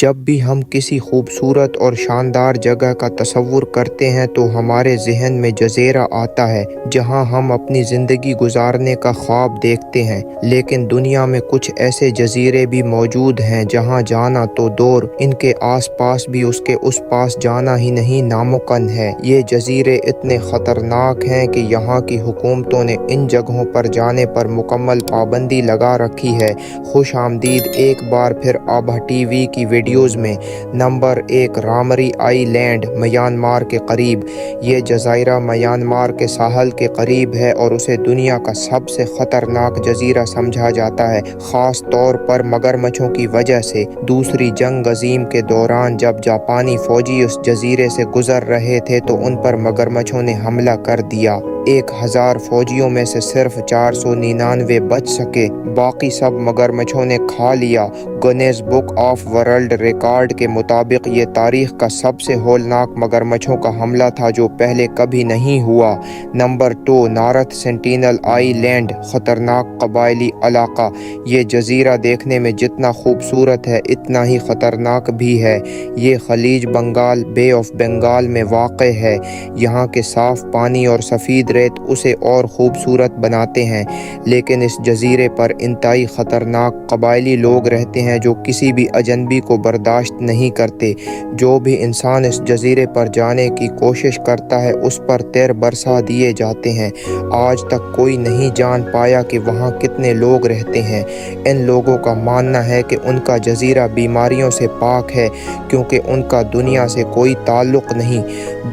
जब भी हम किसी खूबसूरत और शानदार जगह का तसव्वुर करते हैं तो हमारे जहन में जज़ीरा आता है जहां हम अपनी ज़िंदगी गुजारने का ख्वाब देखते हैं। लेकिन दुनिया में कुछ ऐसे जजीरे भी मौजूद हैं जहां जाना तो दूर, इनके आस पास भी उसके उस पास जाना ही नहीं नामुमकिन है। ये जजीरे इतने ख़तरनाक हैं कि यहाँ की हुकूमतों ने इन जगहों पर जाने पर मुकम्मल पाबंदी लगा रखी है। खुश आमदीद एक बार फिर आभा टीवी की वीडियोज़ में। नंबर 1, रामरी आइलैंड, म्यांमार के करीब। ये जज़ीरा म्यांमार के साहल के करीब है और उसे दुनिया का सबसे ख़तरनाक जजीरा समझा जाता है, ख़ास तौर पर मगरमच्छों की वजह से। दूसरी जंग अज़ीम के दौरान जब जापानी फ़ौजी उस जजीरे से गुज़र रहे थे तो उन पर मगरमच्छों ने हमला कर दिया। 1000 फ़ौजियों में से सिर्फ 499 बच सके, बाकी सब मगरमच्छों ने खा लिया। Guinness book of world record के मुताबिक ये तारीख़ का सबसे होलनाक मगरमच्छों का हमला था जो पहले कभी नहीं हुआ। नंबर 2, नॉर्थ सेंटिनल आइलैंड, ख़तरनाक कबायली इलाका। ये जजीरा देखने में जितना खूबसूरत है इतना ही ख़तरनाक भी है। ये खलीज बंगाल, बे ऑफ बंगाल में वाक़ है। यहाँ के साफ़ पानी और सफ़ेद रेत उसे और खूबसूरत बनाते हैं। लेकिन इस जजीरे पर इंतहाई ख़तरनाक कबायली लोग रहते हैं जो किसी भी अजनबी को बर्दाश्त नहीं करते। जो भी इंसान इस जजीरे पर जाने की कोशिश करता है उस पर तीर बरसा दिए जाते हैं। आज तक कोई नहीं जान पाया कि वहाँ कितने लोग रहते हैं। इन लोगों का मानना है कि उनका जजीरा बीमारियों से पाक है क्योंकि उनका दुनिया से कोई ताल्लुक़ नहीं।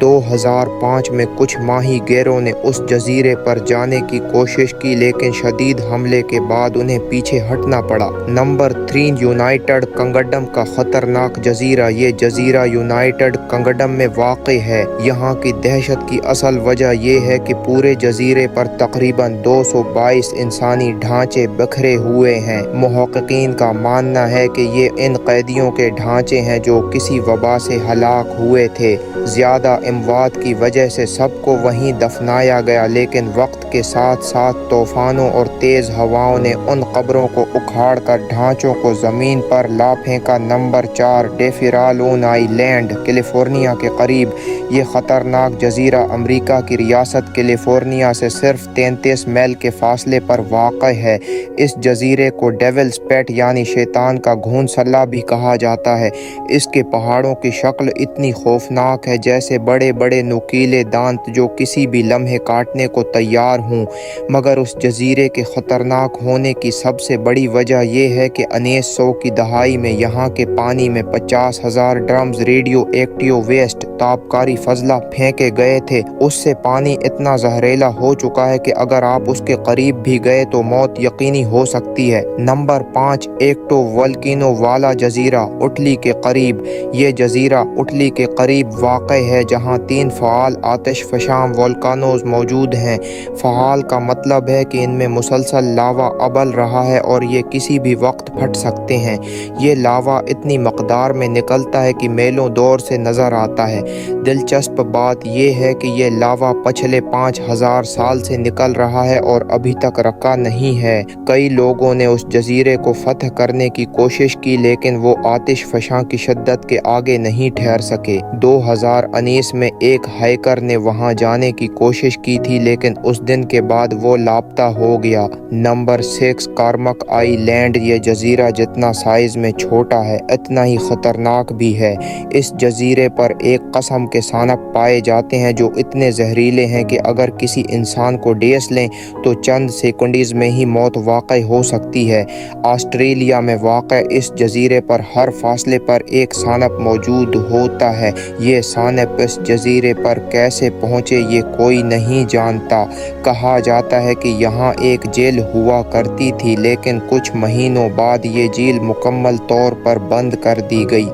2005 में कुछ माही गिरों ने उस जजीरे पर जाने की कोशिश की लेकिन शदीद हमले के बाद उन्हें पीछे हटना पड़ा। नंबर 3, यूनाइटेड किंगडम का ख़तरनाक जजीरा। ये जजीरा यूनाइटेड किंगडम में वाक़ है। यहाँ की दहशत की असल वजह यह है कि पूरे जजीरे पर तकरीबन 222 इंसानी ढांचे बिखरे हुए हैं। मुहक्किकीन का मानना है कि ये इन कैदियों के ढांचे हैं जो किसी वबा से हलाक हुए थे। ज़्यादा अमवात की वजह से सबको वहीं दफनाया गया, लेकिन वक्त के साथ साथ तूफ़ानों और तेज़ हवाओं ने उन कब्रों को उखाड़ कर ढांचों को ज़मीन पर ला फेंका। नंबर 4, डेफिरालून आइलैंड, कैलिफोर्निया के करीब। ये ख़तरनाक जजीरा अमेरिका की रियासत कैलिफोर्निया से सिर्फ 33 मील के फासले पर वाक़ है। इस जजीरे को डेविल्स पेट यानी शैतान का घोंसला भी कहा जाता है। इसके पहाड़ों की शक्ल इतनी खौफनाक है जैसे बड़े बड़े नुकीले दांत जो किसी भी लम्हे काटने को तैयार हूँ। मगर उस जजीरे के ख़तरनाक होने की सबसे बड़ी वजह यह है कि 1900 की दहाई में यहाँ के पानी में 50,000 ड्रम्स रेडियो एक्टिव वेस्ट ताबकारी फजला फेंके गए थे। उससे पानी इतना जहरीला हो चुका है कि अगर आप उसके करीब भी गए तो मौत यकीनी हो सकती है। नंबर 5, एक्टो वोल्केनो वाला जजीरा, इटली के करीब। ये जजीरा इटली के करीब वाक़ है जहाँ 3 फ़आल आतिश फ़शां वोल्कानोज़ मौजूद हैं। फ़आल का मतलब है कि इनमें मुसलसल लावा उबल रहा है और ये किसी भी वक्त फट सकते हैं। ये लावा इतनी मकदार में निकलता है कि मीलों दूर से नज़र आता है। दिलचस्प बात यह है कि ये लावा पिछले 5000 साल से निकल रहा है और अभी तक रका नहीं है। कई लोगों ने उस जजीरे को फतह करने की कोशिश की लेकिन वो आतिश फ़शां की शिद्दत के आगे नहीं ठहर सके। 2019 में एक हाइकर ने वहां जाने की कोशिश की थी लेकिन उस दिन के बाद वो लापता हो गया। नंबर 6, कार्मक आइलैंड। ये जजीरा जितना साइज में छोटा है इतना ही ख़तरनाक भी है। इस जजीरे पर एक कस्म के सानप पाए जाते हैं जो इतने जहरीले हैं कि अगर किसी इंसान को डेस लें तो चंद सेकंड्स में ही मौत वाक़ हो सकती है। ऑस्ट्रेलिया में वाक़ इस जजीरे पर हर फासले पर एक सानप मौजूद होता है। ये सानप इस जजीरे पर कैसे पहुँचे ये कोई नहीं जानता। कहा जाता है कि यहाँ एक जेल हुआ करती थी लेकिन कुछ महीनों बाद ये जेल मुकम्मल तौर पर बंद कर दी गई।